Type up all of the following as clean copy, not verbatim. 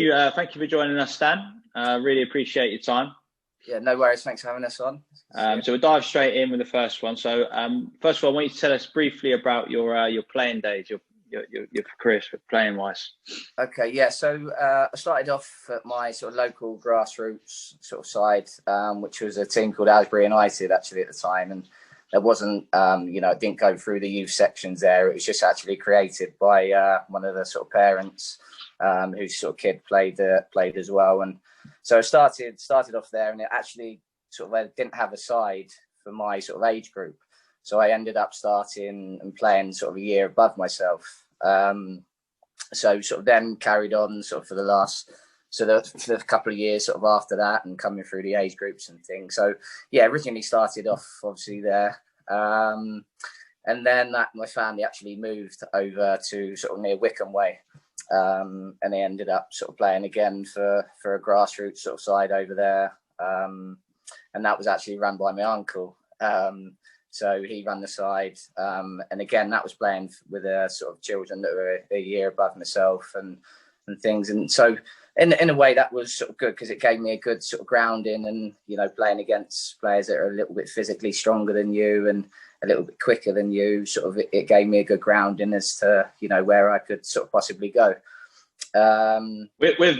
Thank you for joining us, Stan. Really appreciate your time. Yeah, no worries. Thanks for having us on. So we'll dive straight in with the first one. So first of all, I want you to tell us briefly about your playing days, your career playing wise. Okay, yeah. So I started off at my sort of local grassroots sort of side, which was a team called Asbury United actually at the time, and it wasn't, it didn't go through the youth sections there. It was just actually created by one of the sort of parents whose sort of kid played as well, and so I started off there, and it actually sort of didn't have a side for my sort of age group, so I ended up starting and playing sort of a year above myself. So sort of then carried on sort of for the couple of years sort of after that, and coming through the age groups and things. So yeah, originally started off obviously there, and then my family actually moved over to sort of near Wickham way, and they ended up sort of playing again for a grassroots sort of side over there, and that was actually run by my uncle. So he ran the side, and again that was playing with sort of children that were a year above myself and things. And so in a way that was sort of good, because it gave me a good sort of grounding, and playing against players that are a little bit physically stronger than you and a little bit quicker than you, sort of it gave me a good grounding as to where I could sort of possibly go. With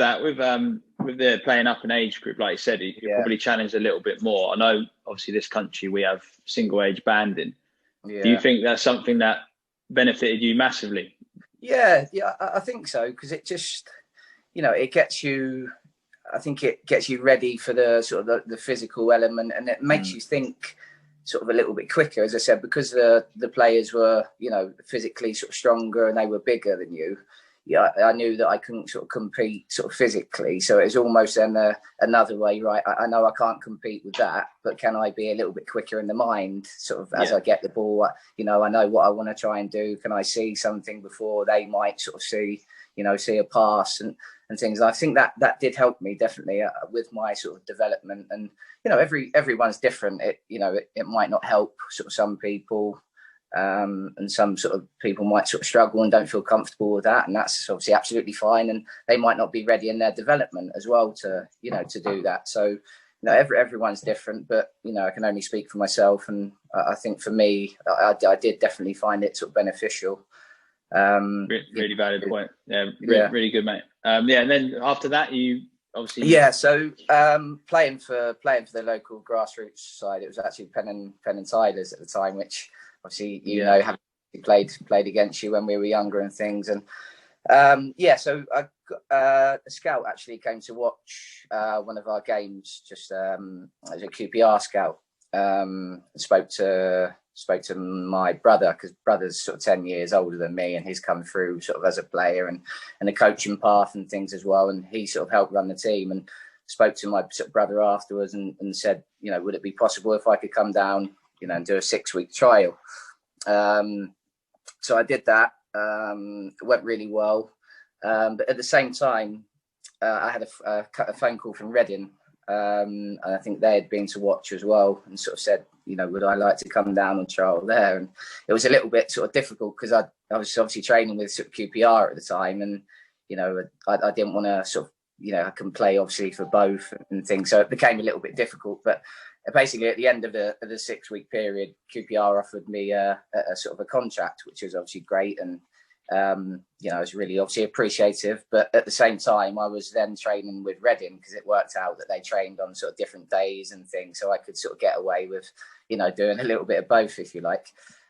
the playing up an age group, like you said, you're probably challenged a little bit more. I know obviously this country we have single age banding. Do you think that's something that benefited you massively? Yeah, I think so, because it just it gets you, I think it gets you ready for the sort of the physical element, and it makes you think sort of a little bit quicker, as I said, because the players were physically sort of stronger and they were bigger than you. Yeah, I knew that I couldn't sort of compete sort of physically, so it was almost then another way, right? I know I can't compete with that, but can I be a little bit quicker in the mind, sort of as I get the ball? I know what I want to try and do. Can I see something before they might sort of see a pass and things? I think that did help me definitely with my sort of development. And everyone's different. It might not help sort of some people. And some sort of people might sort of struggle and don't feel comfortable with that, and that's obviously absolutely fine, and they might not be ready in their development as well to do that. So everyone's different, but I can only speak for myself, and I think for me I did definitely find it sort of beneficial. Really valid point. Really good, mate. And then after that you obviously so playing for the local grassroots side, it was actually Penn and Tyler's at the time, which obviously having played against you when we were younger and things. And so I a scout actually came to watch one of our games, just as a QPR scout. Spoke to my brother, because brother's sort of 10 years older than me, and he's come through sort of as a player and a coaching path and things as well, and he sort of helped run the team. And spoke to my sort of brother afterwards and said, would it be possible if I could come down and do a 6-week trial? So I did that. It went really well. But at the same time, I had a phone call from Reading, and I think they had been to watch as well, and sort of said, would I like to come down and trial there? And it was a little bit sort of difficult, because I was obviously training with sort of QPR at the time, and I didn't want to sort of I can play obviously for both and things, so it became a little bit difficult. But basically at the end of the 6-week period, QPR offered me a sort of a contract, which was obviously great, and I was really obviously appreciative. But at the same time, I was then training with Reading, because it worked out that they trained on sort of different days and things, so I could sort of get away with doing a little bit of both, if you like.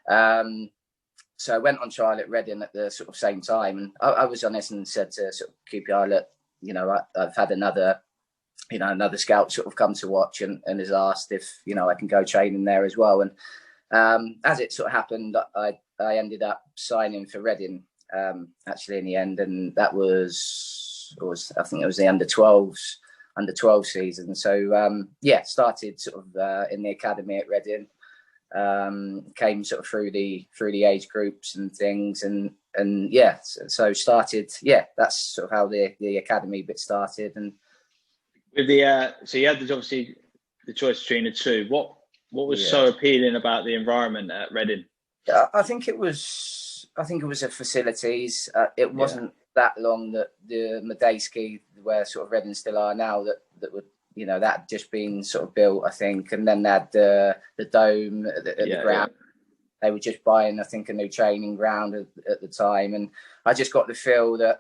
So I went on trial at Reading at the sort of same time, and I was honest and said to sort of QPR, look, I've had another scout sort of come to watch and has asked if I can go training there as well. And as it sort of happened, I ended up signing for Reading actually in the end, and that was I think it was the under 12 season. So started sort of in the academy at Reading, came sort of through the age groups and things, and so started. That's sort of how the academy bit started. And with the so you had obviously the choice between the two. What was so appealing about the environment at Reading? I think it was the facilities. It wasn't that long that the Medeski, where sort of Reading still are now, that would, you know, that had just been sort of built, I think, and then they had the dome at the ground. They were just buying, I think, a new training ground at the time, and I just got the feel that,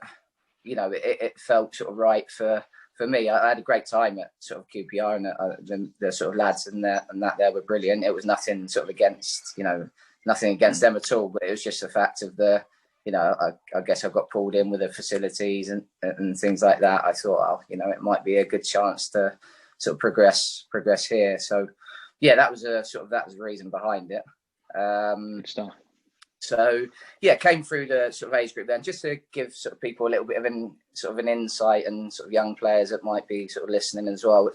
you know, it felt sort of right for me. I had a great time at sort of QPR, and the sort of lads and that there were brilliant. It was nothing sort of against, you know, nothing against them at all, but it was just the fact of the, you know, I guess I got pulled in with the facilities and things like that. I thought, oh, you know, it might be a good chance to sort of progress here. So, yeah, that was the reason behind it. Good stuff. So yeah, came through the sort of age group then, just to give sort of people a little bit of an insight, and sort of young players that might be sort of listening as well.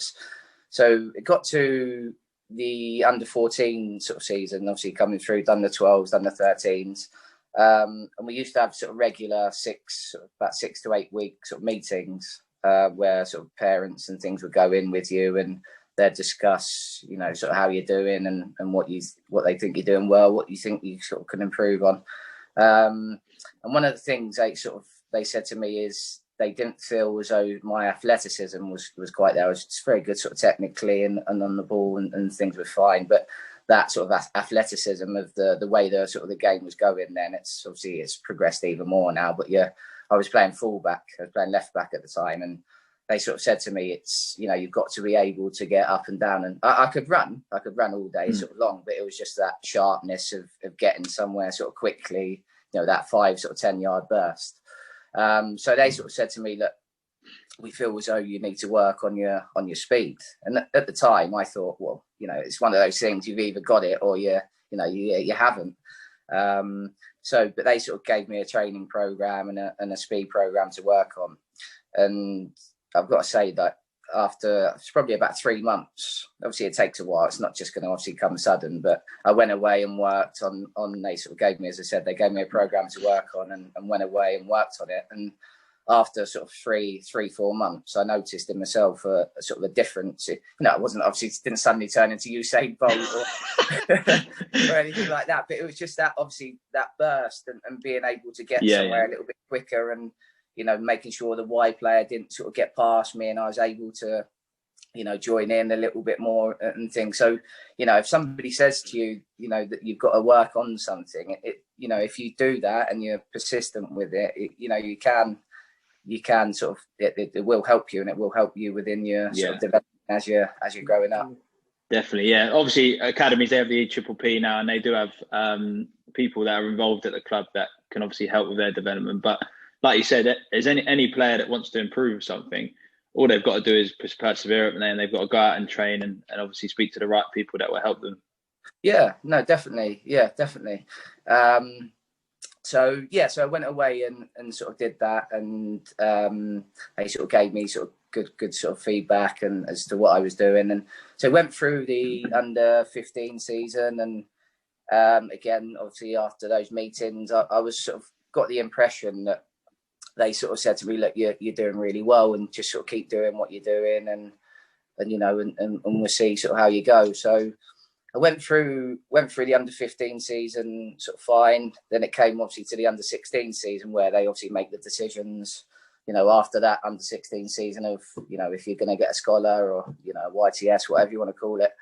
So it got to the under 14 sort of season, obviously coming through, done the 12s, done the 13s. And we used to have sort of regular about 6 to 8 week sort of meetings where sort of parents and things would go in with you, and they'd discuss, you know, sort of how you're doing and what they think you're doing well, what you think you sort of can improve on. And one of the things they said to me is they didn't feel as though my athleticism was quite there. I was very good sort of technically and on the ball, and things were fine, but that sort of athleticism of the way the sort of the game was going then, it's progressed even more now. But yeah, I was playing fullback, I was playing left back at the time, and they sort of said to me, it's, you know, you've got to be able to get up and down. And I could run all day sort of long, but it was just that sharpness of getting somewhere sort of quickly, you know, that 5 sort of 10 yard burst. So they sort of said to me, look, we feel as though you need to work on your speed. And at the time I thought, well, you know, it's one of those things, you've either got it or you haven't. But they sort of gave me a training program and a speed program to work on. And I've got to say that after it's probably about 3 months, obviously it takes a while. It's not just going to obviously come sudden, but I went away and worked on, they sort of gave me, as I said, they gave me a program to work on, and went away and worked on it. And after sort of 3-4 months, I noticed in myself a sort of a difference. You know, it wasn't, obviously it didn't suddenly turn into Usain Bolt or anything like that, but it was just that, obviously that burst and being able to get somewhere a little bit quicker, and, you know, making sure the wide player didn't sort of get past me, and I was able to, you know, join in a little bit more and things. So, you know, if somebody says to you, you know, that you've got to work on something, you know, if you do that and you're persistent with it, you know, you can sort of, it will help you, and it will help you within your sort of development as you're growing up. Definitely, yeah. Obviously, academies, they have the EPPP now, and they do have people that are involved at the club that can obviously help with their development. But like you said, there's any player that wants to improve something, all they've got to do is persevere, and then they've got to go out and train and obviously speak to the right people that will help them. Yeah, no, definitely. Yeah, definitely. So I went away and sort of did that, and they sort of gave me sort of good sort of feedback and as to what I was doing. And so went through the under 15 season, and again, obviously after those meetings, I was sort of got the impression that they sort of said to me, look, you're doing really well, and just sort of keep doing what you're doing, and you know, and we'll see sort of how you go. So I went through the under 15 season sort of fine. Then it came obviously to the under 16 season, where they obviously make the decisions, you know, after that under 16 season of, you know, if you're going to get a scholar or, you know, YTS, whatever you want to call it.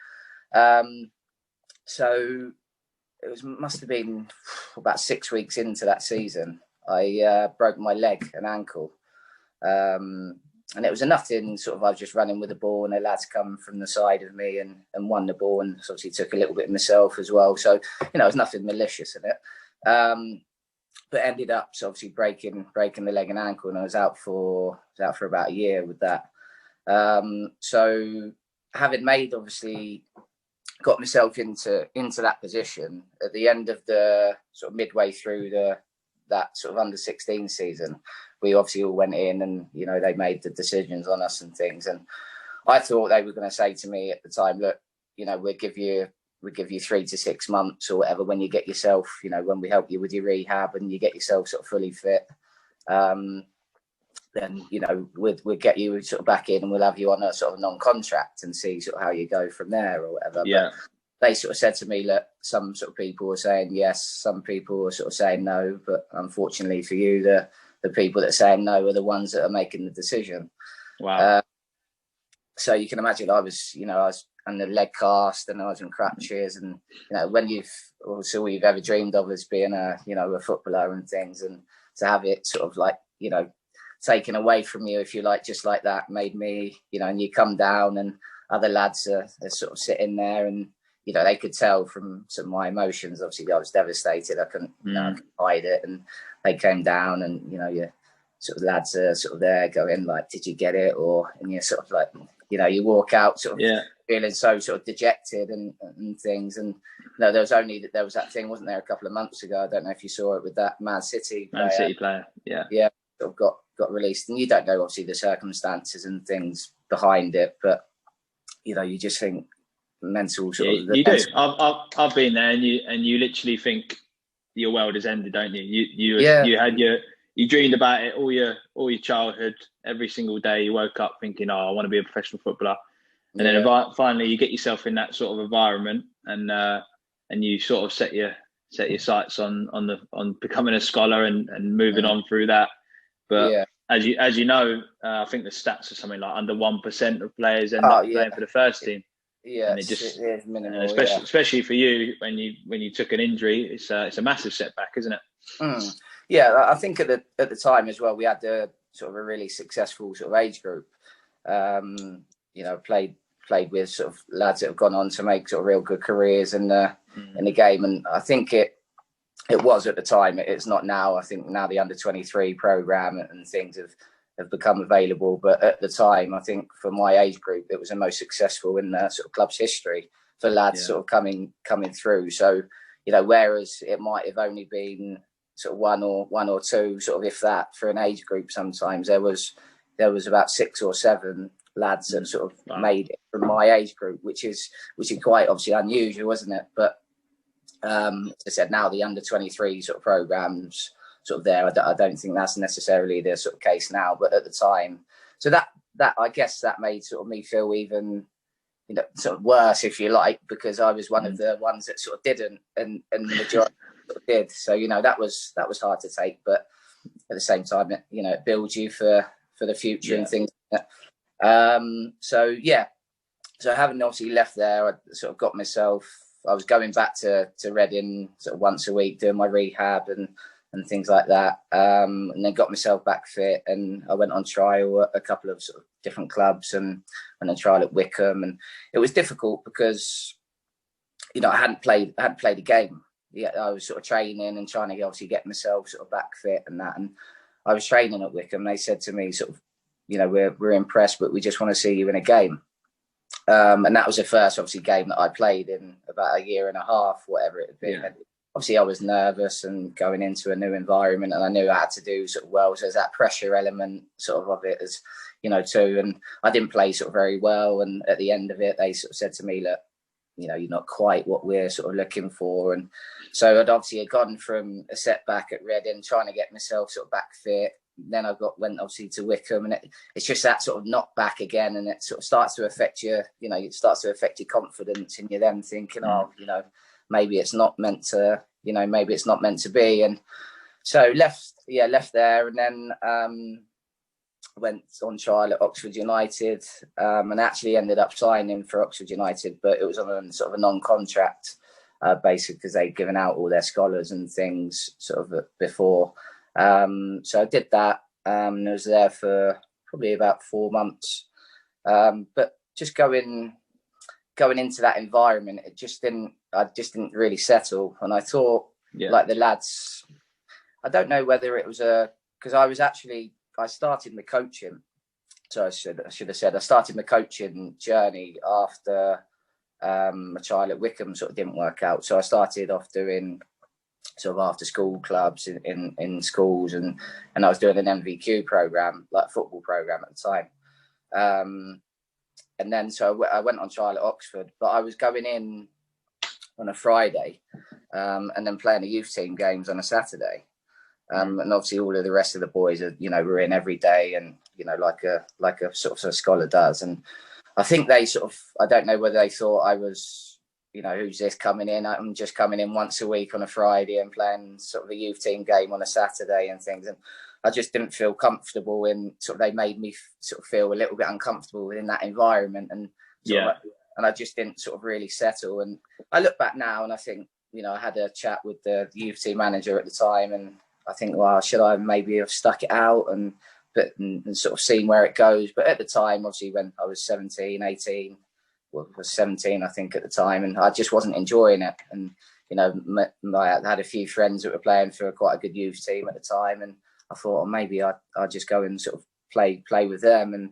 So it must have been about 6 weeks into that season, I broke my leg and ankle. And it was a nothing sort of, I was just running with the ball, and the lads come from the side of me and won the ball, and obviously took a little bit myself as well. So, you know, it was nothing malicious in it. But ended up obviously breaking the leg and ankle, and I was out for about a year with that. So having made, obviously got myself into that position at the end of the sort of midway through that sort of under 16 season, we obviously all went in, and, you know, they made the decisions on us and things. And I thought they were going to say to me at the time, look, you know, we'll give you 3 to 6 months or whatever, when you get yourself, you know, when we help you with your rehab and you get yourself sort of fully fit, then, you know, we'll get you sort of back in, and we'll have you on a sort of non-contract and see sort of how you go from there or whatever. Yeah. But they sort of said to me, look, some sort of people were saying yes, some people were sort of saying no, but unfortunately for you, the the people that are saying no are the ones that are making the decision. Wow. So you can imagine I was on the leg cast and I was in crutches, and when all you've ever dreamed of is being a footballer and things, and to have it sort of like taken away from you, if you like, just like that, made me and you come down and other lads are sort of sitting there, and they could tell from some of my emotions. Obviously I was devastated. I couldn't hide it, and they came down, and your sort of lads are sort of there going like, did you get it? And you're sort of like, you walk out sort of feeling so sort of dejected and things. And there was that thing, wasn't there, a couple of months ago? I don't know if you saw it with that Man City player. Yeah, sort of got released, and you don't know obviously the circumstances and things behind it, but you just think mental sort of. You do. I've been there, and you literally think your world has ended, don't you? You dreamed about it all your childhood. Every single day you woke up thinking, I want to be a professional footballer. And then finally you get yourself in that sort of environment, and you sort of set your sights on becoming a scholar and moving on through that. But as you know, I think the stats are something like under 1% of players end up playing for the first team. Yeah, and it is minimal, especially for you when you took an injury, it's a massive setback, isn't it? Yeah, I think at the time as well, we had a sort of a really successful sort of age group. Played with sort of lads that have gone on to make sort of real good careers in the game, and I think it was at the time. It's not now. I think now the under-23 program and things have become available, but at the time, I think for my age group, it was the most successful in the sort of club's history for lads sort of coming through. So whereas it might have only been sort of one or two, sort of if that, for an age group, sometimes there was about 6 or 7 lads that sort of made it from my age group, which is quite obviously unusual, isn't it? But as I said, now the under-23 sort of programs sort of there, I don't think that's necessarily the sort of case now, but at the time, so that I guess that made sort of me feel even sort of worse, if you like, because I was one of the ones that sort of didn't, and the majority sort of did. So that was hard to take, but at the same time, it builds you for the future and things. So having obviously left there, I sort of got myself. I was going back to Reading sort of once a week, doing my rehab and things like that, and then got myself back fit. And I went on trial at a couple of sort of different clubs, and a trial at Wickham. And it was difficult because I hadn't played a game. Yeah, I was sort of training and trying to obviously get myself sort of back fit and that. And I was training at Wickham. They said to me sort of, we're impressed, but we just want to see you in a game. And that was the first obviously game that I played in about a year and a half, whatever it had been. Yeah. Obviously I was nervous and going into a new environment, and I knew I had to do sort of well. So there's that pressure element sort of it as, too. And I didn't play sort of very well. And at the end of it, they sort of said to me, look, you're not quite what we're sort of looking for. And so I'd obviously gone from a setback at Reading, trying to get myself sort of back fit. Then I went obviously to Wickham, and it's just that sort of knock back again, and it sort of starts to affect your, it starts to affect your confidence, and you're then thinking, maybe it's not meant to, maybe it's not meant to be. And so left there, and then went on trial at Oxford United, and actually ended up signing for Oxford United, but it was on a sort of a non-contract basis, because they'd given out all their scholars and things sort of before. So I did that, and I was there for probably about 4 months. But just going into that environment, I just didn't really settle. And I thought, like the lads, I don't know whether it was because I started my coaching. So I should have said I started my coaching journey after my trial at Wickham sort of didn't work out. So I started off doing sort of after school clubs in schools, and I was doing an MVQ program, like football program at the time. And then so I went on trial at Oxford, but I was going in on a Friday, and then playing the youth team games on a Saturday. And obviously all of the rest of the boys are, were in every day, and, like a sort of a scholar does. And I think they sort of, I don't know whether they thought I was, who's this coming in? I'm just coming in once a week on a Friday and playing sort of a youth team game on a Saturday and things. And I just didn't feel comfortable in sort of, they made me sort of feel a little bit uncomfortable within that environment, and and I just didn't sort of really settle. And I look back now and I think, I had a chat with the youth team manager at the time, and I think, well, should I maybe have stuck it out and sort of seen where it goes? But at the time, obviously, when I was 17, 18, well, I was 17, I think, at the time, and I just wasn't enjoying it. And, I had a few friends that were playing for quite a good youth team at the time, and I thought, well, maybe I'd just go and sort of play with them. And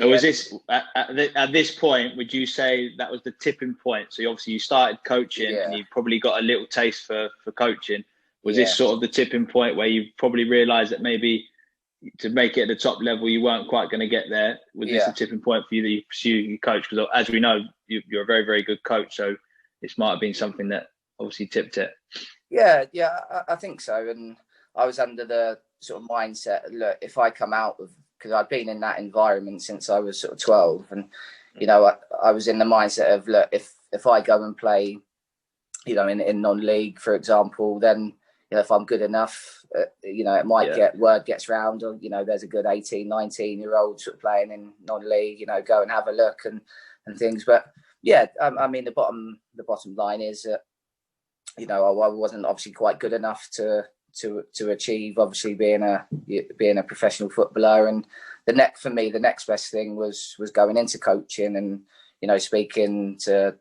was this at this point, would you say that was the tipping point? So obviously you started coaching, and you probably got a little taste for coaching. Was this sort of the tipping point where you probably realised that maybe to make it at the top level you weren't quite going to get there? Was this a tipping point for you that you pursue your coach? Because as we know, you're a very, very good coach, so this might have been something that obviously tipped it. I think so. And I was under the sort of mindset, look, if I come out of, because I'd been in that environment since I was sort of 12, and I was in the mindset of, look, if I go and play, in non-league, for example, then if I'm good enough, it might get word gets round, or there's a good 18, 19-year-old sort of playing in non-league, go and have a look and things. But I mean, the bottom line is that I wasn't obviously quite good enough to achieve, obviously, being a professional footballer. And the next best thing was going into coaching and speaking to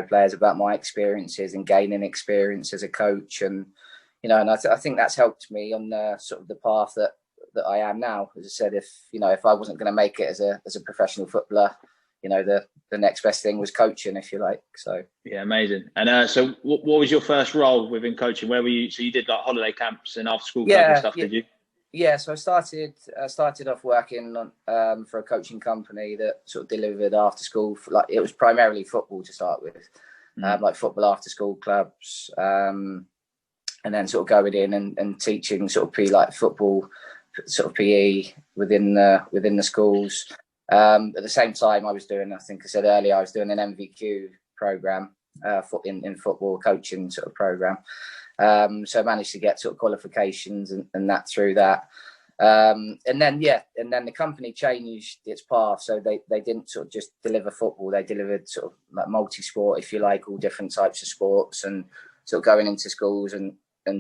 players about my experiences and gaining experience as a coach. And and I think that's helped me on the sort of the path that I am now. As I said, if I wasn't going to make it as a professional footballer, the next best thing was coaching, if you like. So amazing. And so what was your first role within coaching? Where were you? So you did like holiday camps and after school club and stuff, did you? Yeah, so I started off working on for a coaching company that sort of delivered after school. It was primarily football to start with, like football after school clubs, and then sort of going in and teaching sort of football, sort of PE within the schools. At the same time, I was doing, I think I said earlier, I was doing an MVQ program in football coaching sort of program. So I managed to get sort of qualifications and that through that. And then the company changed its path. So they didn't sort of just deliver football. They delivered sort of like multi-sport, if you like, all different types of sports, and sort of going into schools and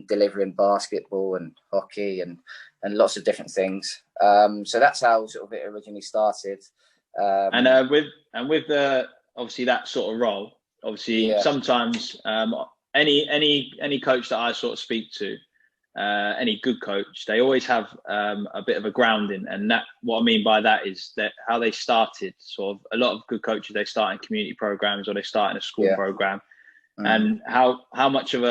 delivering basketball and hockey and lots of different things. So that's how sort of it originally started. With the obviously that sort of role, obviously sometimes any coach that I sort of speak to, any good coach, they always have a bit of a grounding, and that what I mean by that is that how they started. Sort of a lot of good coaches, they start in community programs or they start in a school program. And how much did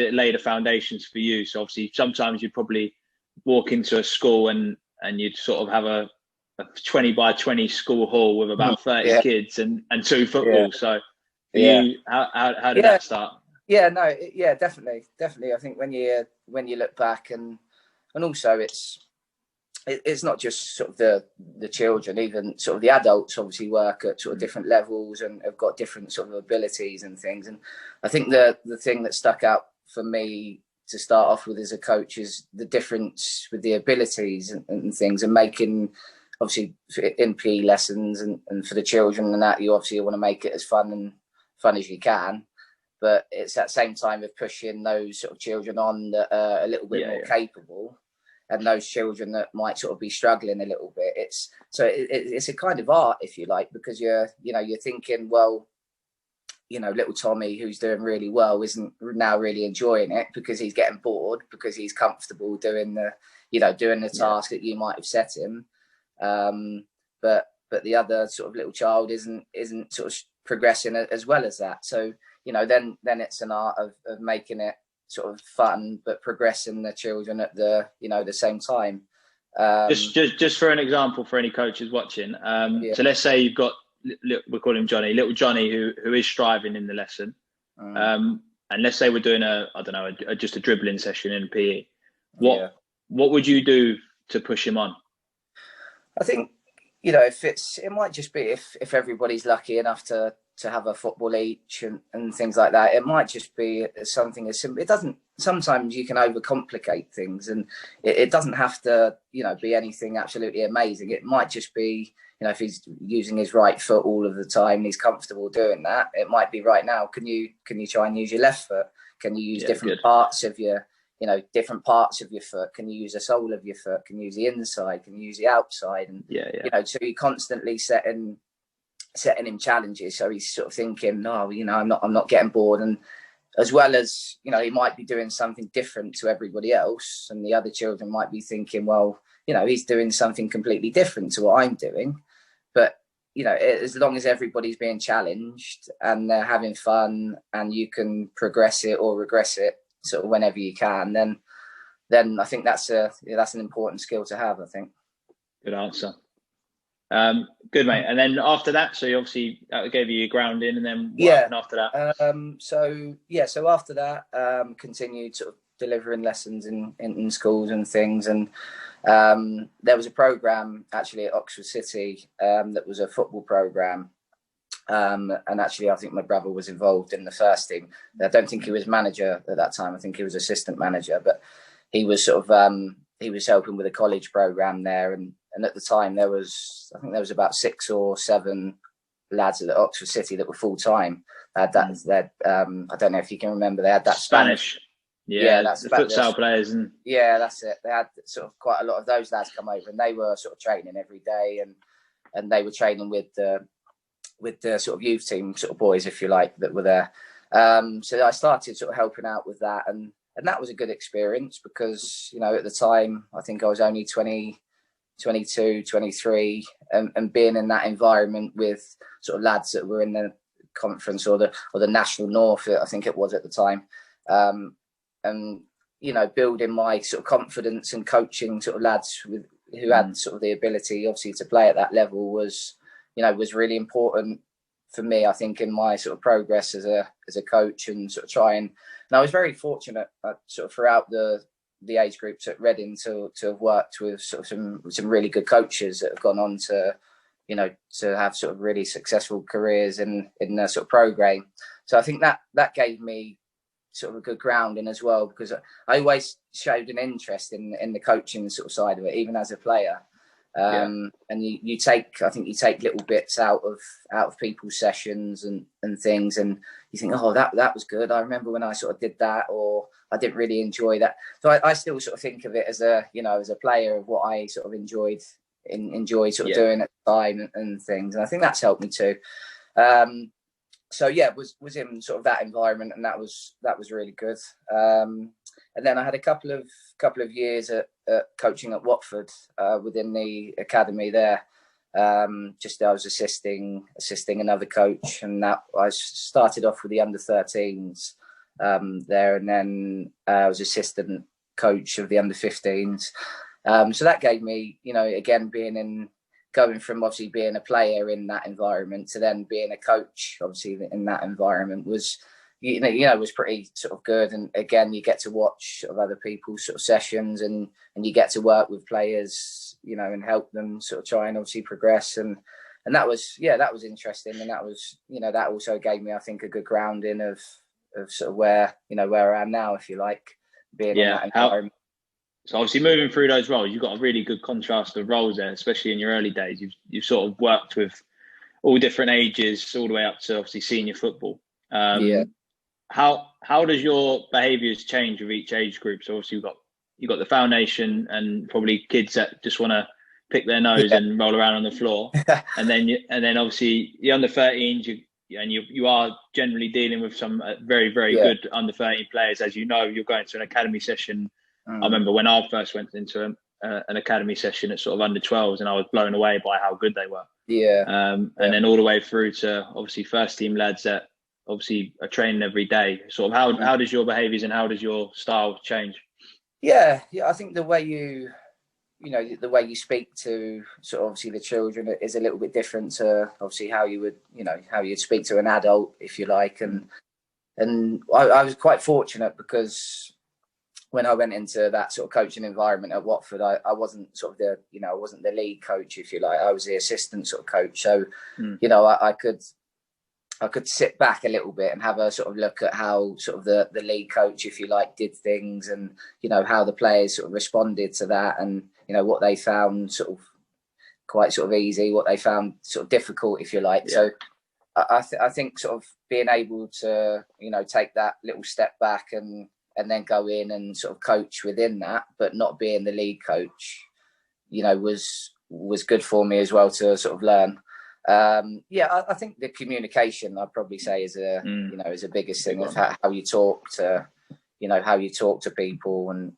it lay the foundations for you? So obviously sometimes you'd probably walk into a school and you'd sort of have a 20 by 20 school hall with about 30 kids and 2 football. So how did that start? Definitely. I think when you look back and also it's not just sort of the children, even sort of the adults obviously work at sort of different levels and have got different sort of abilities and things. And I think the thing that stuck out for me to start off with as a coach is the difference with the abilities and things, and making, obviously, in PE lessons and for the children and that, you obviously want to make it as fun as you can. But it's that same time of pushing those sort of children on that are a little bit more capable, and those children that might sort of be struggling a little bit. It's a kind of art, if you like, because you're thinking, well, little Tommy, who's doing really well, isn't now really enjoying it because he's getting bored, because he's comfortable doing the task that you might have set him. But the other sort of little child isn't sort of progressing as well as that. So, then it's an art of making it sort of fun, but progressing the children at the same time. Just for an example, for any coaches watching, so let's say you've got, we'll call him Johnny, little Johnny, who is striving in the lesson, and let's say we're doing just a dribbling session in PE. What would you do to push him on? I think it might just be if everybody's lucky enough to to have a football each and things like that. It might just be something as simple. It doesn't. Sometimes you can overcomplicate things, and it doesn't have to, be anything absolutely amazing. It might just be, if he's using his right foot all of the time, and he's comfortable doing that. It might be right now. Can you try and use your left foot? Can you use different parts of your, different parts of your foot? Can you use the sole of your foot? Can you use the inside? Can you use the outside? And so you're constantly setting him challenges, so he's sort of thinking, no, I'm not getting bored. And as well as, he might be doing something different to everybody else, and the other children might be thinking, well, he's doing something completely different to what I'm doing. But as long as everybody's being challenged and they're having fun, and you can progress it or regress it sort of whenever you can, then I think that's an important skill to have, I think. Good answer. Good, mate. And then after that, so you obviously that gave you your grounding, and then what happened after that? So after that, continued sort of delivering lessons in schools and things, and there was a program actually at Oxford City that was a football program, and actually I think my brother was involved in the first team. I don't think he was manager at that time. I think he was assistant manager, but he was sort of he was helping with a college program there, and at the time there was about 6 or 7 lads at Oxford City that were full time. I don't know if you can remember. They had that Spanish. That's the futsal players, and that's it. They had sort of quite a lot of those lads come over, and they were sort of training every day, and they were training with the sort of youth team sort of boys, if you like, that were there. So I started sort of helping out with that, and that was a good experience because at the time I think I was only 22, 23, and being in that environment with sort of lads that were in the conference or the national north, I think it was at the time, and building my sort of confidence and coaching sort of lads who had sort of the ability obviously to play at that level was really important for me, I think, in my sort of progress as a coach, and sort of trying. And I was very fortunate sort of throughout the age groups at Reading to have worked with sort of some really good coaches that have gone on to to have sort of really successful careers in their sort of program. So I think that gave me sort of a good grounding as well, because I always showed an interest in the coaching sort of side of it, even as a player. And you take little bits out of people's sessions and things, and you think, oh, that was good. I remember when I sort of did that, or I didn't really enjoy that. So I still sort of think of it as a player of what I sort of enjoyed sort of doing at the time and things. And I think that's helped me too. So was in sort of that environment, and that was really good. And then I had a couple of years at coaching at Watford within the academy there. I was assisting another coach, and that I started off with the under-13s there, and then I was assistant coach of the under-15s. So that gave me, again, going from obviously being a player in that environment to then being a coach, obviously in that environment was pretty sort of good. And again, you get to watch sort of other people's sort of sessions, and you get to work with players, and help them sort of try and obviously progress. And that was interesting. And that was, that also gave me, I think, a good grounding of sort of where I am now, if you like, being in that environment. So obviously moving through those roles, you've got a really good contrast of roles there, especially in your early days. You've sort of worked with all different ages, all the way up to obviously senior football. How does your behaviours change with each age group? So obviously you've got the foundation and probably kids that just want to pick their nose and roll around on the floor, and then obviously the under-13s. You are generally dealing with some very, very good under-13 players. As you know, you're going to an academy session. I remember when I first went into an academy session at sort of under-12s, and I was blown away by how good they were. And then all the way through to obviously first team lads that obviously are training every day. Sort of how does your behaviours and how does your style change? I think the way the way you speak to sort of obviously the children is a little bit different to obviously how you would how you'd speak to an adult, if you like. And I was quite fortunate because when I went into that sort of coaching environment at Watford, I wasn't sort of I wasn't the lead coach, if you like. I was the assistant sort of coach. So, I could sit back a little bit and have a sort of look at how sort of the lead coach, if you like, did things, and how the players sort of responded to that, and what they found sort of quite sort of easy, what they found sort of difficult, if you like. Yeah. So I think sort of being able to take that little step back and then go in and sort of coach within that, but not being the lead coach, was good for me as well to sort of learn. I think the communication, I'd probably say, is is the biggest thing of how you talk to people, and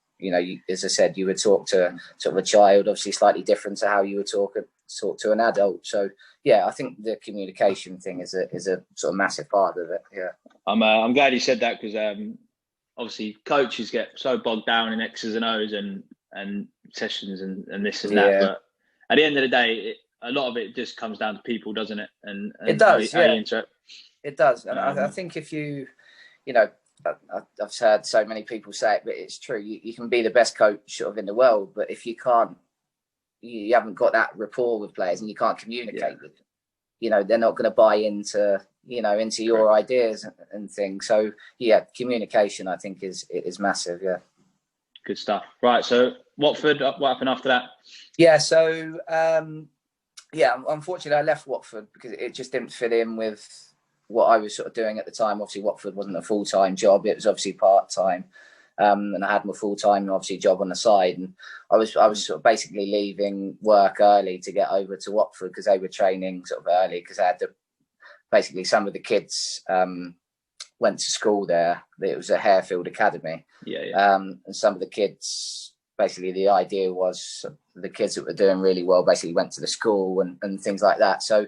as I said, you would talk to sort of a child, obviously slightly different to how you would talk to an adult. So I think the communication thing is a sort of massive part of it. Yeah, I'm glad you said that, because obviously coaches get so bogged down in X's and O's and sessions and this and that, but at the end of the day, a lot of it just comes down to people, doesn't it? And it does, how you interact. It does, and I think if I've heard so many people say it, but it's true. You can be the best coach sort of in the world, but if you haven't got that rapport with players and you can't communicate with them, they're not going to buy into your ideas and things. So communication, I think, is massive. Yeah, good stuff. Right, so Watford, what happened after that? So unfortunately, I left Watford because it just didn't fit in with what I was sort of doing at the time. Obviously, Watford wasn't a full-time job; it was obviously part-time, and I had my full-time obviously job on the side. And I was sort of basically leaving work early to get over to Watford because they were training sort of early, because I had to basically, some of the kids went to school there. It was a Harefield Academy, and some of the kids, basically the idea was the kids that were doing really well basically went to the school and things like that. So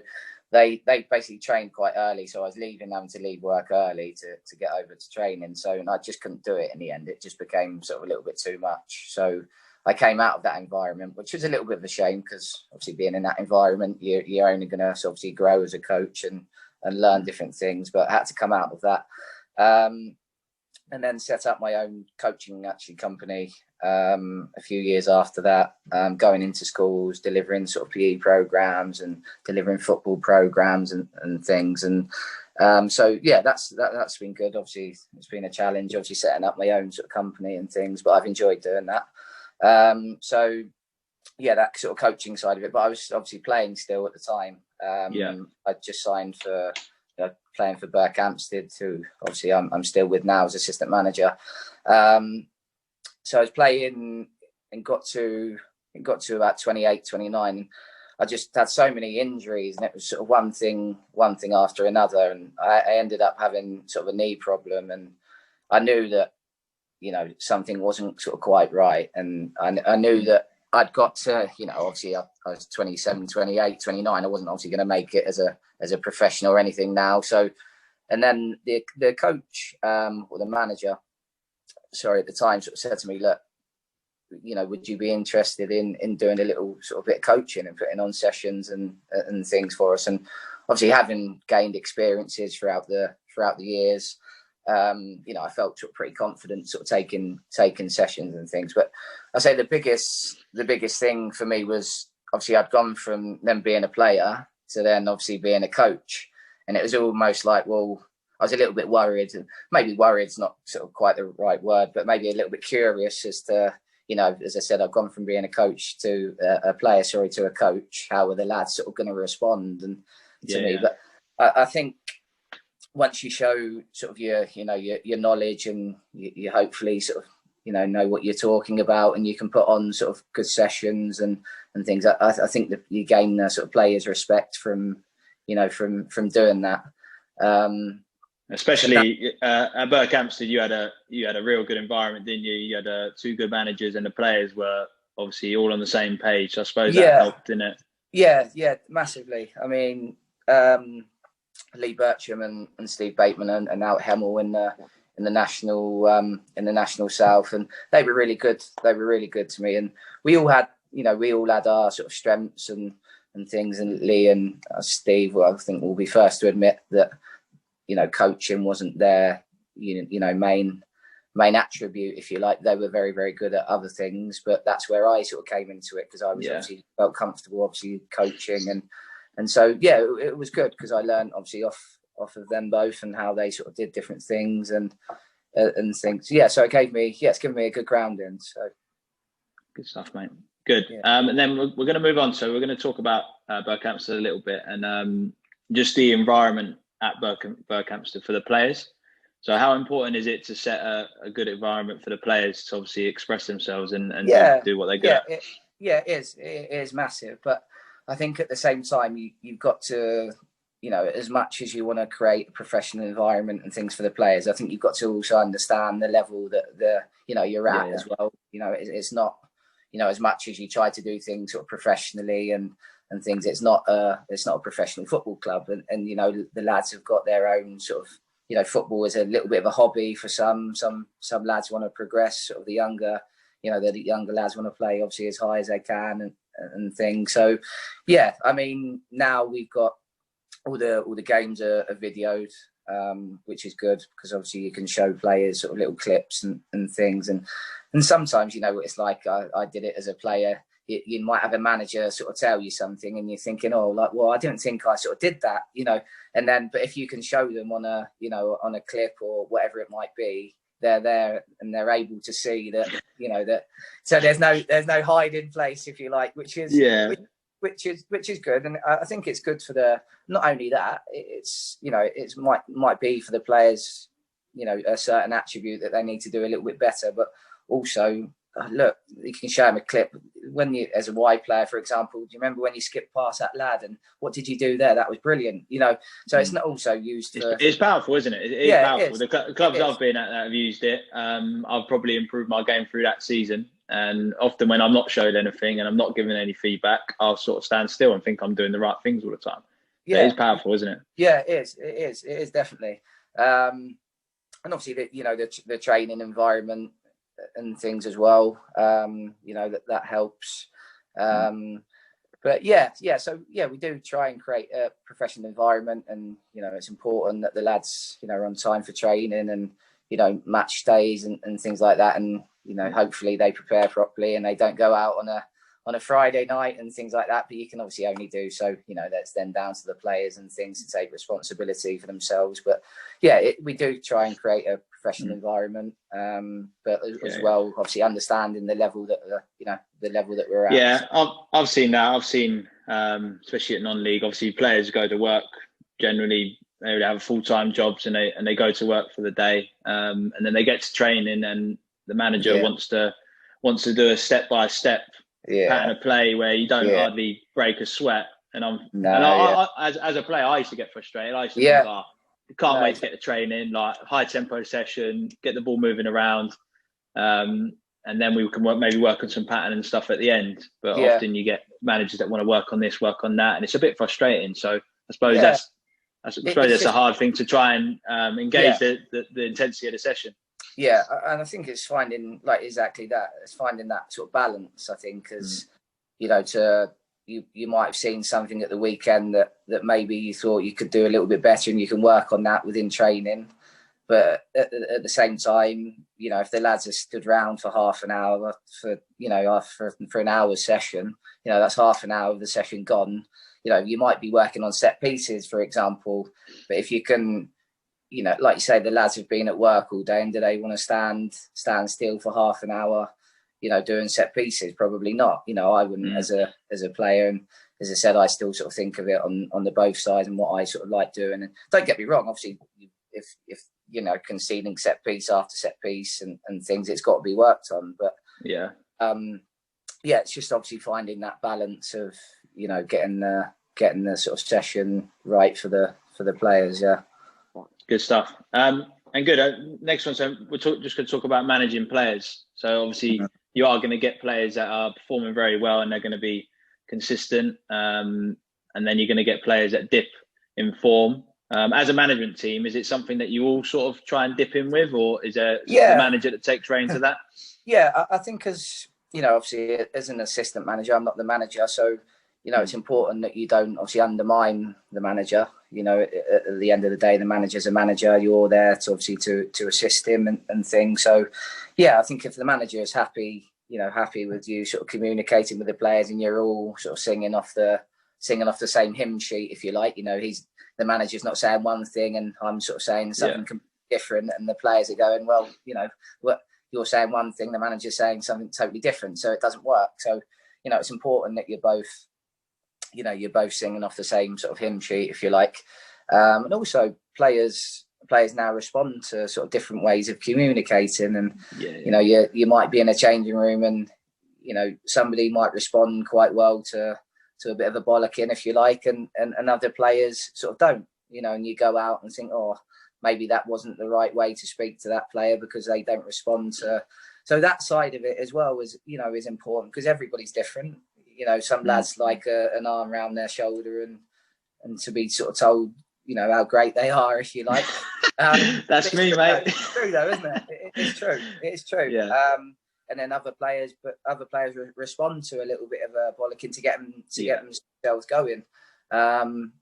they basically trained quite early. So I was having to leave work early to get over to training. And I just couldn't do it in the end. It just became sort of a little bit too much. So I came out of that environment, which was a little bit of a shame, because obviously being in that environment, you're only going to obviously grow as a coach and learn different things. But I had to come out of that. And then set up my own coaching company a few years after that, going into schools, delivering sort of PE programs and delivering football programs and things. And that's been good. Obviously, it's been a challenge, obviously setting up my own sort of company and things, but I've enjoyed doing that. That sort of coaching side of it. But I was obviously playing still at the time. I just signed for playing for Berkhamsted, who obviously I'm still with now as assistant manager. So I was playing and got to about 28, 29. I just had so many injuries, and it was sort of one thing after another. And I ended up having sort of a knee problem, and I knew that, something wasn't sort of quite right. And I knew that I'd got to, obviously I was 27, 28, 29. I wasn't obviously going to make it as a professional or anything now. So, and then the coach or the manager, at the time, sort of said to me, look, would you be interested in doing a little sort of bit of coaching and putting on sessions and things for us? And obviously, having gained experiences throughout the years, I felt sort of pretty confident sort of taking sessions and things. But I say the biggest thing for me was, obviously I'd gone from then being a player to then obviously being a coach, and it was almost like, well, I was a little bit worried, and maybe worried's not sort of quite the right word, but maybe a little bit curious as to, as I said, I've gone from being a coach to a player, to a coach. How are the lads sort of going to respond and to me? But I think once you show sort of your knowledge, and you hopefully sort of know what you're talking about, and you can put on sort of good sessions and things, I think that you gain the sort of players' respect from doing that. Especially at Berkhamsted, you had a real good environment, didn't you? You had two good managers, and the players were obviously all on the same page. I suppose that helped, didn't it? Yeah, massively. I mean, Lee Bircham and Steve Bateman are now at Hemel in the national South, and they were really good. They were really good to me, and we all had our sort of strengths and things. And Lee and Steve, well, I think we'll be first to admit that coaching wasn't their main attribute, if you like. They were very, very good at other things, but that's where I sort of came into it, because I was obviously felt comfortable obviously coaching, and so it was good, because I learned obviously off of them both and how they sort of did different things and things. Yeah, so it's given me a good grounding. So good stuff, mate. Good. Yeah. And then we're going to move on. So we're going to talk about Berkhamsted a little bit and just the environment at Berkhamsted for the players. So how important is it to set a good environment for the players to obviously express themselves and do what they're good at? It is. It is massive. But I think at the same time, you've got to, as much as you want to create a professional environment and things for the players, I think you've got to also understand the level that you're at as well. It's not, as much as you try to do things sort of professionally and things, it's not a professional football club. And the lads have got their own sort of, football is a little bit of a hobby for some lads want to progress, sort of the younger lads want to play obviously as high as they can and things. So yeah, I mean, now we've got all the games are videoed, which is good because obviously you can show players sort of little clips and things and sometimes what it's like. I did it as a player. You might have a manager sort of tell you something and you're thinking, I didn't think I sort of did that, and then, but if you can show them on a clip or whatever it might be, they're there and they're able to see that, so there's no hiding place, if you like, which is good. And I think it's good for not only that, it's, it might be for the players, a certain attribute that they need to do a little bit better, but also, look, you can show them a clip when you, as a wide player, for example, do you remember when you skipped past that lad and what did you do there? That was brilliant, so it's not also used for... It's powerful, isn't it? It is powerful. The clubs I've been at that have used it, I've probably improved my game through that season, and often when I'm not showed anything and I'm not giving any feedback, I'll sort of stand still and think I'm doing the right things all the time. It is powerful, isn't it? Yeah, it is definitely. And obviously the training environment and things as well, that helps. But so we do try and create a professional environment, and it's important that the lads are on time for training and match days and things like that, and hopefully they prepare properly and they don't go out on a Friday night and things like that. But you can obviously only do so, that's then down to the players and things to take responsibility for themselves. But we do try and create a professional environment, but as well, obviously understanding the level that we're at. Yeah, I've seen that. I've seen, especially at non-league, obviously players go to work. Generally, they would have full-time jobs and they go to work for the day, and then they get to training, and the manager wants to do a step-by-step pattern of play where you don't hardly break a sweat. And as a player, I used to get frustrated. I used to think, can't wait to get the training, like high tempo session, get the ball moving around, and then we can maybe work on some pattern and stuff at the end. But often you get managers that want to work on this, work on that, and it's a bit frustrating. So I suppose that's a hard thing to try and engage the intensity of the session. Yeah, and I think it's finding exactly that. It's finding that sort of balance. I think as you might have seen something at the weekend that maybe you thought you could do a little bit better, and you can work on that within training. But at the same time, if the lads are stood round for half an hour for an hour's session, that's half an hour of the session gone. You might be working on set pieces, for example. But if you can, like you say, the lads have been at work all day, and do they want to stand still for half an hour? Doing set pieces, probably not. I wouldn't as a player. And as I said, I still sort of think of it on the both sides and what I sort of like doing. And don't get me wrong, obviously, if conceding set piece after set piece and things, it's got to be worked on. But it's just obviously finding that balance of getting the sort of session right for the players. Yeah, good stuff. And good. Next one. So we're just going to talk about managing players. So obviously. You are going to get players that are performing very well and they're going to be consistent. And then you're going to get players that dip in form. As a management team, is it something that you all sort of try and dip in with, or is there a manager that takes reins of that? Yeah, I think as, obviously as an assistant manager, I'm not the manager. So, it's important that you don't obviously undermine the manager. At the end of the day, the manager's a manager. You're there to obviously to assist him and things. So, I think if the manager is happy with you sort of communicating with the players and you're all sort of singing off the singing off the same hymn sheet, if you like. The manager's not saying one thing and I'm sort of saying something completely different, and the players are going, well, what you're saying one thing, the manager's saying something totally different, so it doesn't work. So it's important that you're both singing off the same sort of hymn sheet, if you like. And also players now respond to sort of different ways of communicating, and you might be in a changing room and somebody might respond quite well to a bit of a bollocking, if you like, and other players sort of don't, and you go out and think, oh, maybe that wasn't the right way to speak to that player because they don't respond to. So that side of it as well is important, because everybody's different. Some lads like an arm around their shoulder and to be sort of told, how great they are, if you like. That's me, mate. It's true though, isn't it? It's true. It's true. Yeah. And then other players respond to a little bit of a bollocking to get themselves going. And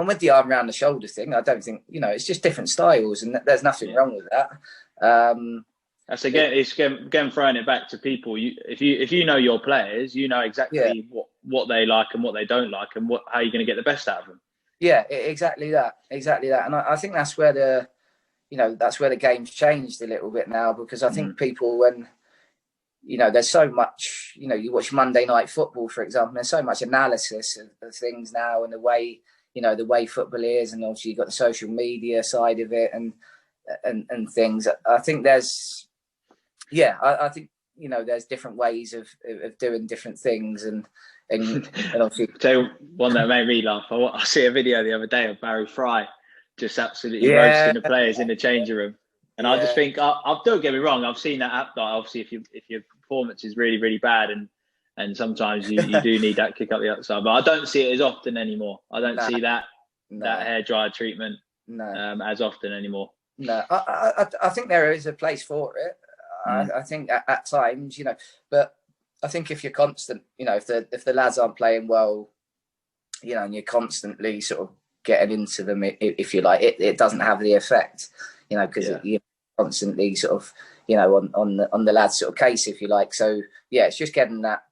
with the arm around the shoulder thing, I don't think, it's just different styles, and there's nothing wrong with that. That's again throwing it back to people. If you know your players, you know exactly what they like and what they don't like, and how you're going to get the best out of them. Yeah, exactly that. And I think that's where the game's changed a little bit now, because I think people, when there's so much, you watch Monday Night Football, for example, there's so much analysis of things now, and the way football is, and obviously you've got the social media side of it and things. I think there's there's different ways of doing different things, and obviously. Tell you one that made me laugh. I see a video the other day of Barry Fry just absolutely roasting the players in the changing room, and I just think, don't get me wrong, I've seen that app. Obviously, if your performance is really, really bad, and sometimes you do need that kick up the outside, but I don't see it as often anymore. I don't see that hair dryer treatment as often anymore. No, I think there is a place for it. I think at times, but I think if you're constant, if the lads aren't playing well, and you're constantly sort of getting into them, if you like, it doesn't have the effect, because you're constantly sort of, on the lads' sort of case, if you like. So it's just getting that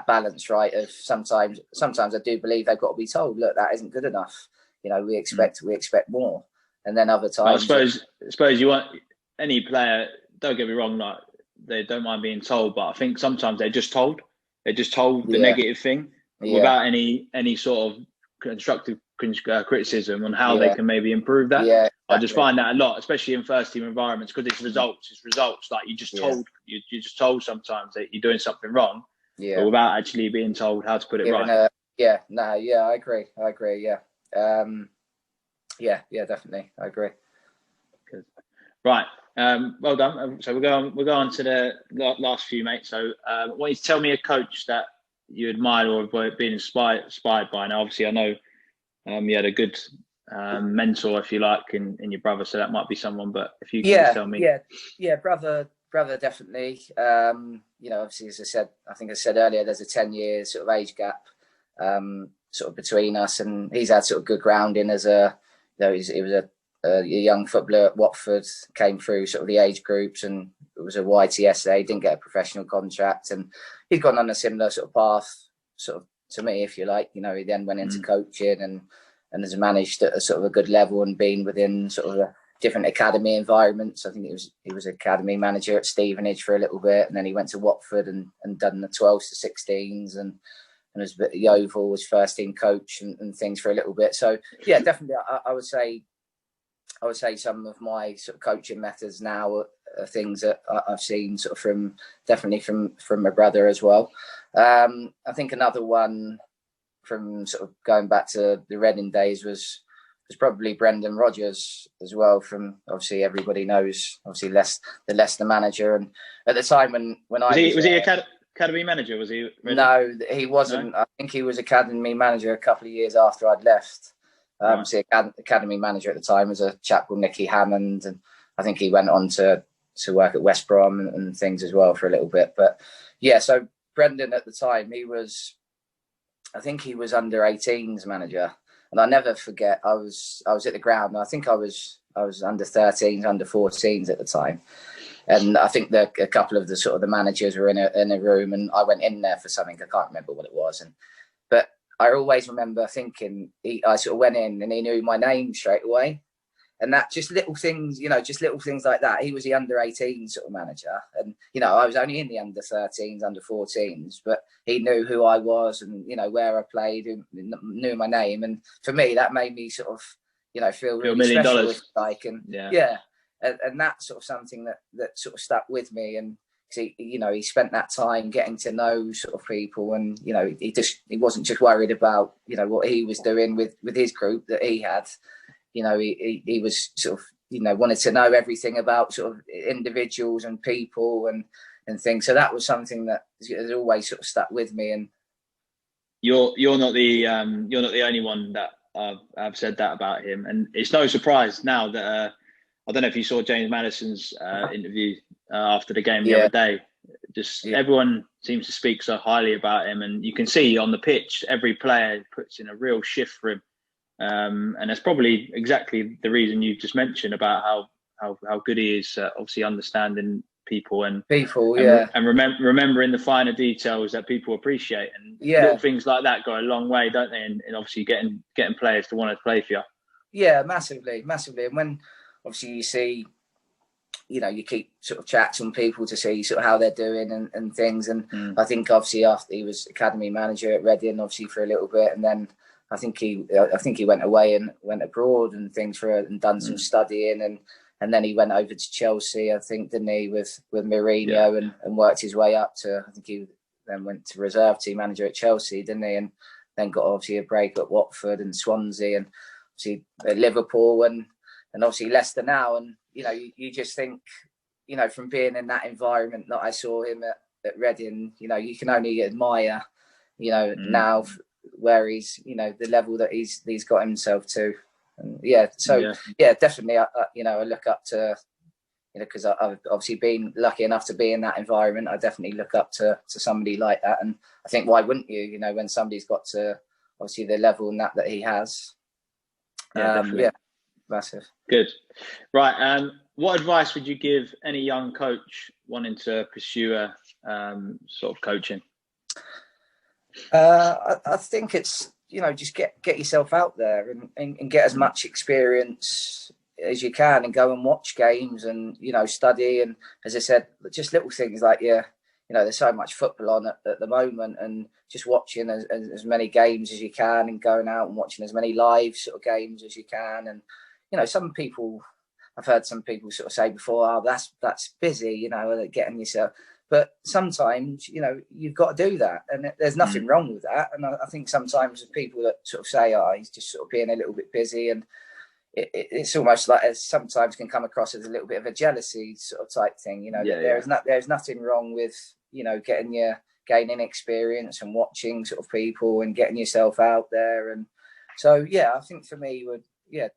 balance right. Of sometimes I do believe they've got to be told, look, that isn't good enough. We expect more. And then other times, I suppose you want any player. Don't get me wrong, like, they don't mind being told, but I think sometimes they're just told. They're just told the negative thing without any sort of constructive criticism on how they can maybe improve that. Yeah, exactly. I just find that a lot, especially in first team environments, because it's results. Like you're just told sometimes that you're doing something wrong, but without actually being told how to put it right. I agree. Yeah, definitely. I agree. Good. Right. Well done. So we'll go on to the last few, mate. So I want you to tell me a coach that you admire or have been inspired by. Now, obviously, I know you had a good mentor, if you like, in your brother. So that might be someone. But if you can just tell me. Yeah, brother, definitely. Obviously, as I said earlier, there's a 10-year sort of age gap sort of between us, and he's had sort of good grounding as he was a young footballer at Watford, came through sort of the age groups, and it was a YTSA, didn't get a professional contract, and he's gone on a similar sort of path sort of to me, if you like. He then went into coaching and has managed at a sort of a good level and been within sort of a different academy environments. I think he was academy manager at Stevenage for a little bit, and then he went to Watford and done the 12s to 16s and was at Yeovil, was first team coach and things for a little bit. So yeah, definitely I would say some of my sort of coaching methods now are things that I've seen sort of definitely from my brother as well. I think another one from sort of going back to the Reading days was probably Brendan Rodgers as well. From obviously everybody knows obviously the Leicester manager, and at the time when was he academy manager? Was he? Reading? No, he wasn't. No? I think he was academy manager a couple of years after I'd left. So academy manager at the time was a chap called Nicky Hammond, and I think he went on to work at West Brom and things as well for a little bit. But yeah, so Brendan at the time, I think he was under 18s manager, and I never forget. I was at the ground, and I think I was under 13s, under 14s at the time, and I think a couple of the sort of the managers were in a room, and I went in there for something. I can't remember what it was, but I always remember thinking I sort of went in and he knew my name straight away. And that just little things, just little things like that. He was the under-18 sort of manager. And, I was only in the under-13s, under-14s, but he knew who I was and, where I played, and knew my name. And for me, that made me sort of, feel really special. Like, and and that's sort of something that sort of stuck with me. And, he spent that time getting to know sort of people, and, he wasn't just worried about, what he was doing with his group that he had. He was sort of, wanted to know everything about sort of individuals and people and things. So that was something that has always sort of stuck with me. And you're not the only one that I've said that about him. And it's no surprise now that I don't know if you saw James Maddison's interview after the game the other day. Everyone seems to speak so highly about him, and you can see on the pitch every player puts in a real shift for him. And that's probably exactly the reason you just mentioned about how good he is, obviously understanding people and remembering the finer details that people appreciate, and little things like that go a long way, don't they? And obviously getting players to want to play for you. Yeah, massively. And when obviously you see, you keep sort of chats on people to see sort of how they're doing and things. And I think obviously after he was academy manager at Reading, obviously for a little bit, and then I think he went away and went abroad and things and done some studying, and then he went over to Chelsea, I think, didn't he, with Mourinho and worked his way up to, I think he then went to reserve team manager at Chelsea, didn't he, and then got obviously a break at Watford and Swansea and obviously at Liverpool and obviously Leicester now. And you just think, from being in that environment that I saw him at Reading, you can only admire, now where he's, the level that he's got himself to. And definitely, I look up to, because I've obviously been lucky enough to be in that environment. I definitely look up to somebody like that. And I think, why wouldn't you, when somebody's got to obviously the level and that he has. Massive. Good. Right. What advice would you give any young coach wanting to pursue a sort of coaching? I think it's, just get yourself out there and get as much experience as you can, and go and watch games and, study. And as I said, just little things like, there's so much football on at the moment, and just watching as many games as you can, and going out and watching as many live sort of games as you can. And, some people, I've heard some people sort of say before, oh, that's busy, getting yourself. But sometimes, you've got to do that, and there's nothing wrong with that. And I think sometimes there's people that sort of say, oh, he's just sort of being a little bit busy, and it's almost like it sometimes can come across as a little bit of a jealousy sort of type thing. There's nothing wrong with, gaining experience and watching sort of people and getting yourself out there. And so, I think for me would,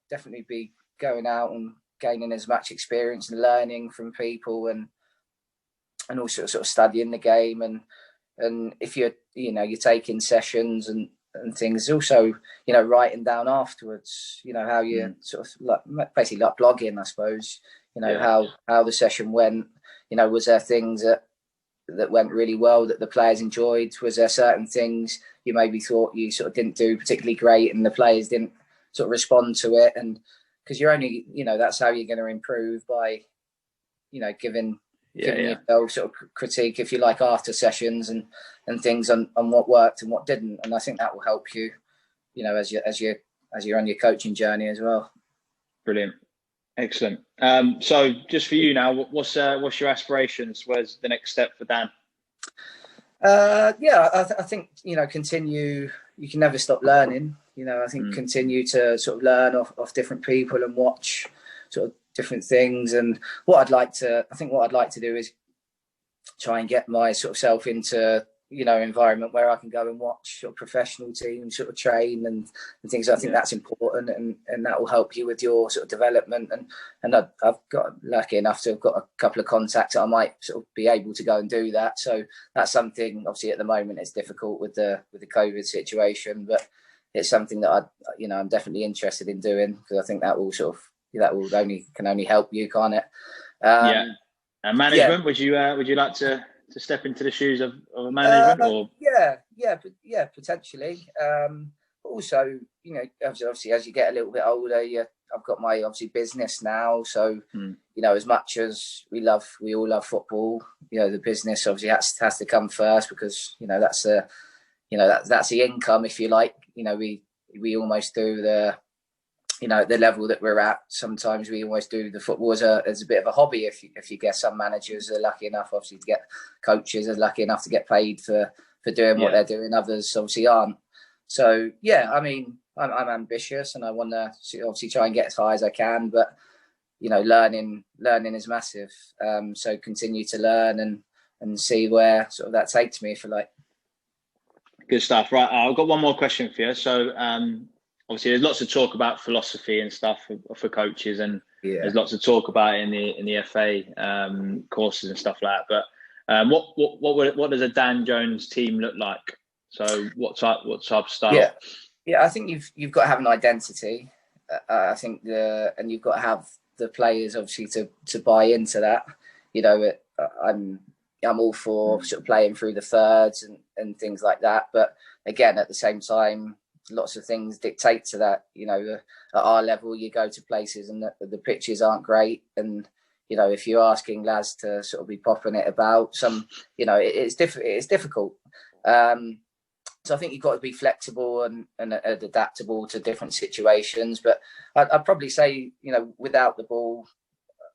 definitely be going out and gaining as much experience and learning from people, and also sort of studying the game. And if you're taking sessions and things, also, writing down afterwards, how you sort of basically like blogging, I suppose, how the session went, was there things that went really well that the players enjoyed? Was there certain things you maybe thought you sort of didn't do particularly great and the players didn't sort of respond to it? And because you're only, that's how you're going to improve, by, giving yourself sort of critique, if you like, after sessions and things on what worked and what didn't. And I think that will help you, as you're on your coaching journey as well. Brilliant. Excellent. So just for you now, what's your aspirations? Where's the next step for Dan? I think, continue. You can never stop learning. I think continue to sort of learn off different people and watch sort of different things. And what I'd like to do is try and get my sort of self into, environment where I can go and watch sort of professional teams sort of train and things. I think that's important, and that will help you with your sort of development. And I've got lucky enough to have got a couple of contacts that I might sort of be able to go and do that. So that's something, obviously at the moment it's difficult with the COVID situation, but it's something that I'm definitely interested in doing, because I think that will can only help you, can't it? And management, would you like to step into the shoes of a management? Or yeah, potentially. But also, you know, obviously as you get a little bit older, I've got my obviously business now, so you know, as much as we all love football, you know, the business obviously has to come first, because you know that's the income, if you like. You know, we almost do the, you know, the level that we're at. Sometimes we almost do the football as a bit of a hobby. If you get some managers are lucky enough, obviously, to get coaches are lucky enough to get paid for doing what they're doing. Others obviously aren't. So yeah, I mean, I'm ambitious and I want to obviously try and get as high as I can. But you know, learning is massive. So continue to learn and see where sort of that takes me, if you like. Good stuff. Right, I've got one more question for you. So obviously there's lots of talk about philosophy and stuff for coaches, and there's lots of talk about it in the FA courses and stuff like that. But what does a Dan Jones team look like? So what type of style? Yeah, I think you've got to have an identity. I think and you've got to have the players obviously to buy into that. You know, I'm all for sort of playing through the thirds and things like that. But again, at the same time, lots of things dictate to that. You know, at our level, you go to places and the pitches aren't great. And, you know, if you're asking lads to sort of be popping it about, you know, it's difficult. So I think you've got to be flexible and adaptable to different situations. But I'd probably say, you know, without the ball,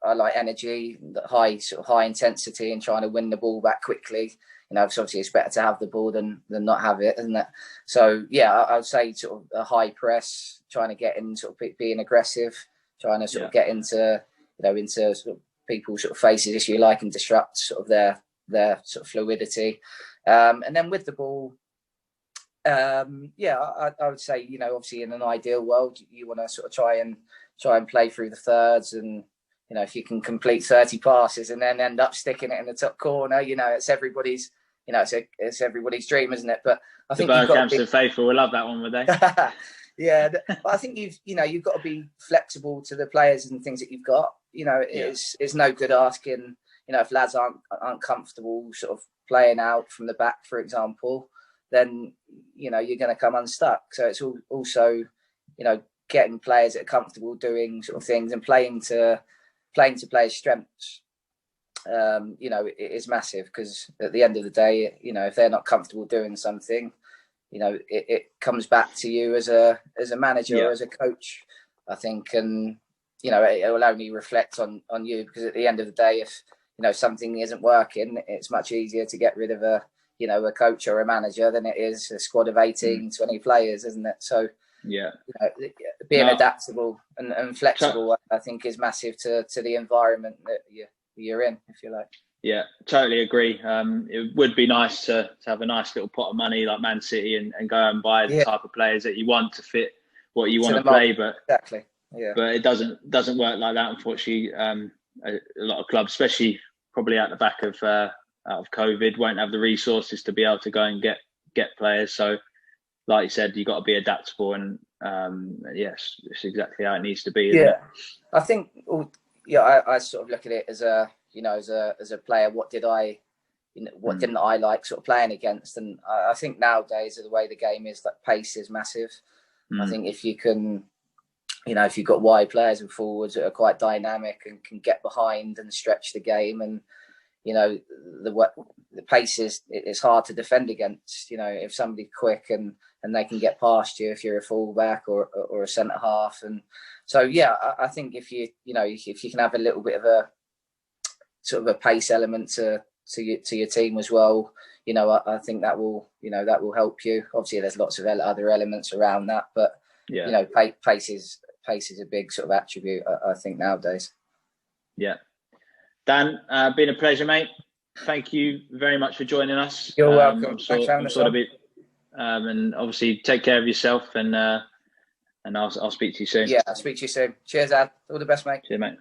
I like energy, high intensity, and trying to win the ball back quickly. You know, obviously it's better to have the ball than not have it, isn't it? So yeah, I would say sort of a high press, trying to get in, sort of being aggressive, trying to sort of get into sort of people's sort of faces, if you like, and disrupt sort of their sort of fluidity. And then with the ball, I would say, you know, obviously in an ideal world, you want to sort of try and play through the thirds, and you know, if you can complete 30 passes and then end up sticking it in the top corner, you know, it's everybody's dream, isn't it? But I think the Berkhamsted faithful will love that one, would they? Yeah, but I think you've got to be flexible to the players and things that you've got. You know, it's no good asking, you know, if lads aren't comfortable sort of playing out from the back, for example, then, you know, you're going to come unstuck. So it's also, you know, getting players that are comfortable doing sort of things and playing to players' strengths. You know, it is massive, because at the end of the day, you know, if they're not comfortable doing something, you know, it comes back to you as a manager or as a coach, I think. And, you know, it will only reflect on you, because at the end of the day, if, you know, something isn't working, it's much easier to get rid of a coach or a manager than it is a squad of 18, 20 players, isn't it? So, you know, being adaptable and flexible, I think, is massive to the environment that you're in, if you like. Yeah, totally agree. It would be nice to have a nice little pot of money like Man City and go and buy the type of players that you want to fit what you want to play. But exactly, yeah. But it doesn't work like that, unfortunately. A lot of clubs, especially probably out the back of out of COVID, won't have the resources to be able to go and get players. So, like you said, you've got to be adaptable, and yes, it's exactly how it needs to be. Isn't it? I think, I sort of look at it as a player. What didn't I like sort of playing against? And I think nowadays, the way the game is, that pace is massive. I think if you can, you know, if you've got wide players and forwards that are quite dynamic and can get behind and stretch the game, and you know, the pace it's hard to defend against. You know, if somebody's quick and they can get past you if you're a fullback or a centre half. And so, yeah, I think if you can have a little bit of a sort of a pace element to your team as well, you know, I think that will help you. Obviously, there's lots of other elements around that, but you know, pace is a big sort of attribute, I think, nowadays. Yeah. Dan, been a pleasure, mate. Thank you very much for joining us. You're welcome. I'm sure to be, and obviously take care of yourself, and I'll speak to you soon. Yeah, I'll speak to you soon. Cheers, Ad. All the best, mate. Cheers, mate.